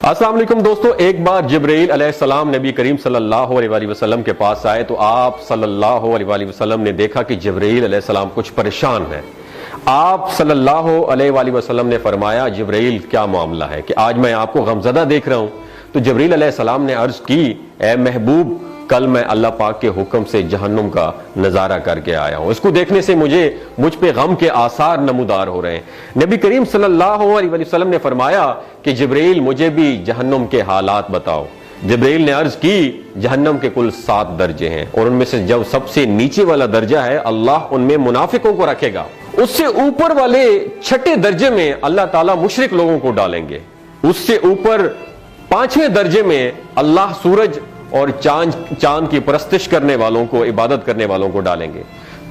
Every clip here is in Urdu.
السلام علیکم دوستو، ایک بار جبرائیل علیہ السلام نبی کریم صلی اللہ علیہ وسلم کے پاس آئے تو آپ صلی اللہ علیہ وسلم نے دیکھا کہ جبرائیل علیہ السلام کچھ پریشان ہے۔ آپ صلی اللہ علیہ وسلم نے فرمایا، جبرائیل کیا معاملہ ہے کہ آج میں آپ کو غمزدہ دیکھ رہا ہوں؟ تو جبرائیل علیہ السلام نے عرض کی، اے محبوب، کل میں اللہ پاک کے حکم سے جہنم کا نظارہ کر کے آیا ہوں، اس کو دیکھنے سے مجھ پہ غم کے آثار نمودار ہو رہے ہیں۔ نبی کریم صلی اللہ علیہ وسلم نے فرمایا کہ جبرائیل مجھے بھی جہنم کے حالات بتاؤ۔ جبرائیل نے عرض کی، جہنم کے کل 7 درجے ہیں اور ان میں سے جو سب سے نیچے والا درجہ ہے، اللہ ان میں منافقوں کو رکھے گا۔ اس سے اوپر والے 6 درجے میں اللہ تعالیٰ مشرک لوگوں کو ڈالیں گے۔ اس سے اوپر 5ویں درجے میں اللہ سورج اور چاند کی پرستش کرنے والوں کو، عبادت کرنے والوں کو ڈالیں گے۔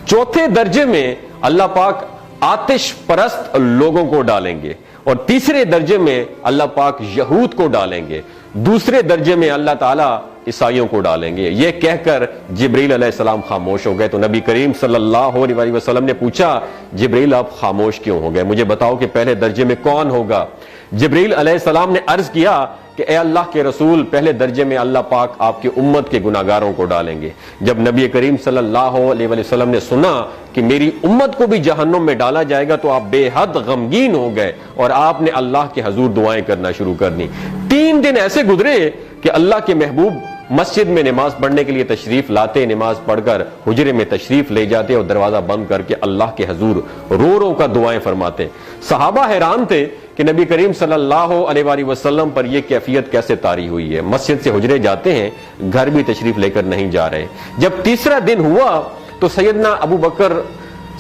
4تھے درجے میں اللہ پاک آتش پرست لوگوں کو ڈالیں گے، اور 3رے درجے میں اللہ پاک یہود کو ڈالیں گے۔ 2 درجے میں اللہ تعالیٰ عیسائیوں کو ڈالیں گے۔ یہ کہہ کر جبرائیل علیہ السلام خاموش ہو گئے تو نبی کریم صلی اللہ علیہ وسلم نے پوچھا، جبرائیل آپ خاموش کیوں ہو گئے؟ مجھے بتاؤ کہ پہلے درجے میں کون ہوگا؟ جبرائیل علیہ السلام نے عرض کیا کہ اے اللہ کے رسول، پہلے درجے میں اللہ پاک آپ کی امت کے گناہگاروں کو ڈالیں گے۔ جب نبی کریم صلی اللہ علیہ وسلم نے سنا کہ میری امت کو بھی جہنم میں ڈالا جائے گا تو آپ بے حد غمگین ہو گئے اور آپ نے اللہ کے حضور دعائیں کرنا شروع کر دی۔ 3 دن ایسے گزرے کہ اللہ کے محبوب مسجد میں نماز پڑھنے کے لیے تشریف لاتے، نماز پڑھ کر حجرے میں تشریف لے جاتے اور دروازہ بند کر کے اللہ کے حضور رو کر دعائیں فرماتے۔ صحابہ حیران تھے کہ نبی کریم صلی اللہ علیہ وسلم پر یہ کیفیت کیسے طاری ہوئی ہے، مسجد سے حجرے جاتے ہیں، گھر بھی تشریف لے کر نہیں جا رہے۔ جب 3را دن ہوا تو سیدنا ابو بکر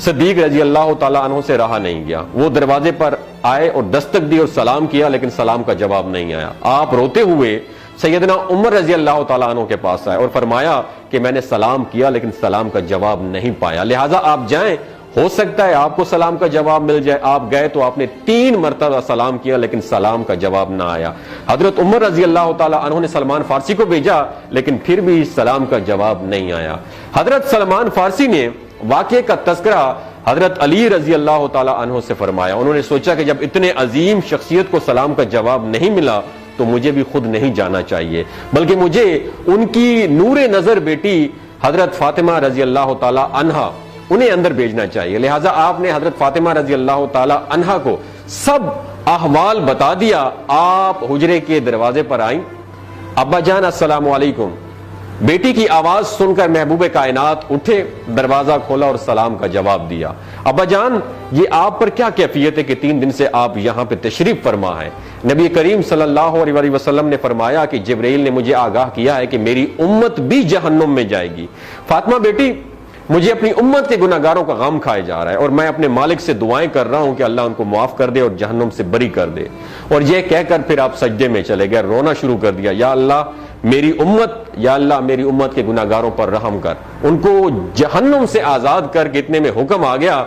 صدیق رضی اللہ تعالیٰ عنہ سے رہا نہیں گیا۔ وہ دروازے پر آئے اور دستک دی اور سلام کیا، لیکن سلام کا جواب نہیں آیا۔ آپ روتے ہوئے سیدنا عمر رضی اللہ تعالیٰ عنہ کے پاس آئے اور فرمایا کہ میں نے سلام کیا لیکن سلام کا جواب نہیں پایا، لہٰذا آپ جائیں، ہو سکتا ہے آپ کو سلام کا جواب مل جائے۔ آپ گئے تو آپ نے 3 مرتبہ سلام کیا لیکن سلام کا جواب نہ آیا۔ حضرت عمر رضی اللہ تعالیٰ عنہ نے سلمان فارسی کو بھیجا لیکن پھر بھی سلام کا جواب نہیں آیا۔ حضرت سلمان فارسی نے واقعے کا تذکرہ حضرت علی رضی اللہ تعالیٰ عنہ سے فرمایا۔ انہوں نے سوچا کہ جب اتنے عظیم شخصیت کو سلام کا جواب نہیں ملا تو مجھے بھی خود نہیں جانا چاہیے، بلکہ مجھے ان کی نور نظر بیٹی حضرت فاطمہ رضی اللہ تعالیٰ عنہا انہیں اندر بھیجنا چاہیے۔ لہٰذا آپ نے حضرت فاطمہ رضی اللہ تعالیٰ عنہا کو سب احوال بتا دیا۔ آپ حجرے کے دروازے پر آئیں، ابا جان السلام علیکم۔ بیٹی کی آواز سن کر محبوب کائنات اٹھے، دروازہ کھولا اور سلام کا جواب دیا۔ ابا جان، یہ آپ پر کیا کیفیت ہے کہ 3 دن سے آپ یہاں پہ تشریف فرما ہے؟ نبی کریم صلی اللہ علیہ وسلم نے فرمایا کہ جبرائیل نے مجھے آگاہ کیا ہے کہ میری امت بھی جہنم میں جائے گی۔ فاطمہ بیٹی، مجھے اپنی امت کے گناہگاروں کا غم کھائے جا رہا ہے اور میں اپنے مالک سے دعائیں کر رہا ہوں کہ اللہ ان کو معاف کر دے اور جہنم سے بری کر دے۔ اور یہ کہہ کر پھر آپ سجدے میں چلے گئے، رونا شروع کر دیا، یا اللہ میری امت کے گناہگاروں پر رحم کر، ان کو جہنم سے آزاد کر کے۔ اتنے میں حکم آ گیا،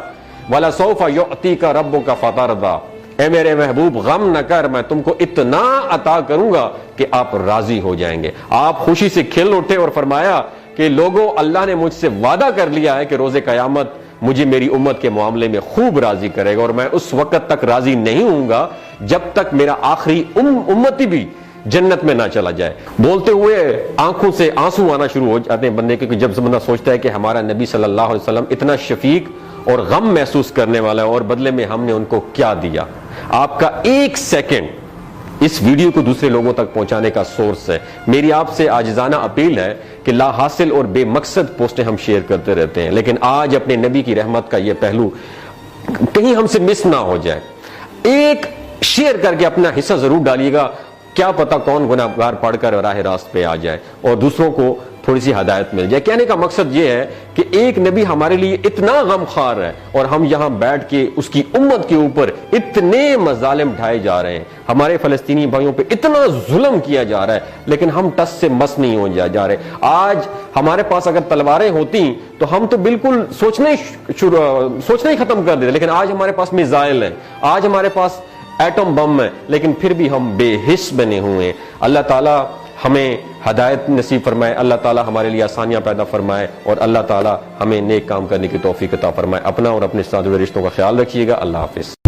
وَلَسَوْفَ يُعْطِيكَ رَبُّكَ فَتَرْضَىٰ، اے میرے محبوب غم نہ کر، میں تم کو اتنا عطا کروں گا کہ آپ راضی ہو جائیں گے۔ آپ خوشی سے کھل اٹھے اور فرمایا کہ لوگوں، اللہ نے مجھ سے وعدہ کر لیا ہے کہ روز قیامت مجھے میری امت کے معاملے میں خوب راضی کرے گا، اور میں اس وقت تک راضی نہیں ہوں گا جب تک میرا آخری امتی بھی جنت میں نہ چلا جائے۔ بولتے ہوئے آنکھوں سے آنسو آنا شروع ہو جاتے ہیں بندے کے، جب بندہ سوچتا ہے کہ ہمارا نبی صلی اللہ علیہ وسلم اتنا شفیق اور غم محسوس کرنے والا ہے، اور بدلے میں ہم نے ان کو کیا دیا۔ آپ کا 1 سیکنڈ اس ویڈیو کو دوسرے لوگوں تک پہنچانے کا سورس ہے۔ میری آپ سے عاجزانہ اپیل ہے کہ لا حاصل اور بے مقصد پوسٹیں ہم شیئر کرتے رہتے ہیں، لیکن آج اپنے نبی کی رحمت کا یہ پہلو کہیں ہم سے مس نہ ہو جائے۔ ایک شیئر کر کے اپنا حصہ ضرور ڈالیے گا، کیا پتہ کون گناہگار پڑھ کر راہ راست پہ آ جائے اور دوسروں کو تھوڑی سی ہدایت مل جائے۔ کہنے کا مقصد یہ ہے کہ ایک نبی ہمارے لیے اتنا غم خوار ہے اور ہم یہاں بیٹھ کے اس کی امت کے اوپر اتنے مظالم ڈھائے جا رہے ہیں، ہمارے فلسطینی بھائیوں پہ اتنا ظلم کیا جا رہا ہے، لیکن ہم ٹس سے مس نہیں ہو جا رہے۔ آج ہمارے پاس اگر تلواریں ہوتی تو ہم تو بالکل سوچنا ہی ختم کر دیتے، لیکن آج ہمارے پاس میزائل ہیں، آج ہمارے پاس ایٹم بم ہے، لیکن پھر بھی ہم بے حس بنے ہوئے ہیں۔ اللہ تعالیٰ ہمیں ہدایت نصیب فرمائے، اللہ تعالیٰ ہمارے لیے آسانیاں پیدا فرمائے، اور اللہ تعالیٰ ہمیں نیک کام کرنے کی توفیق عطا فرمائے۔ اپنا اور اپنے ساتھ جڑے رشتوں کا خیال رکھیے گا۔ اللہ حافظ۔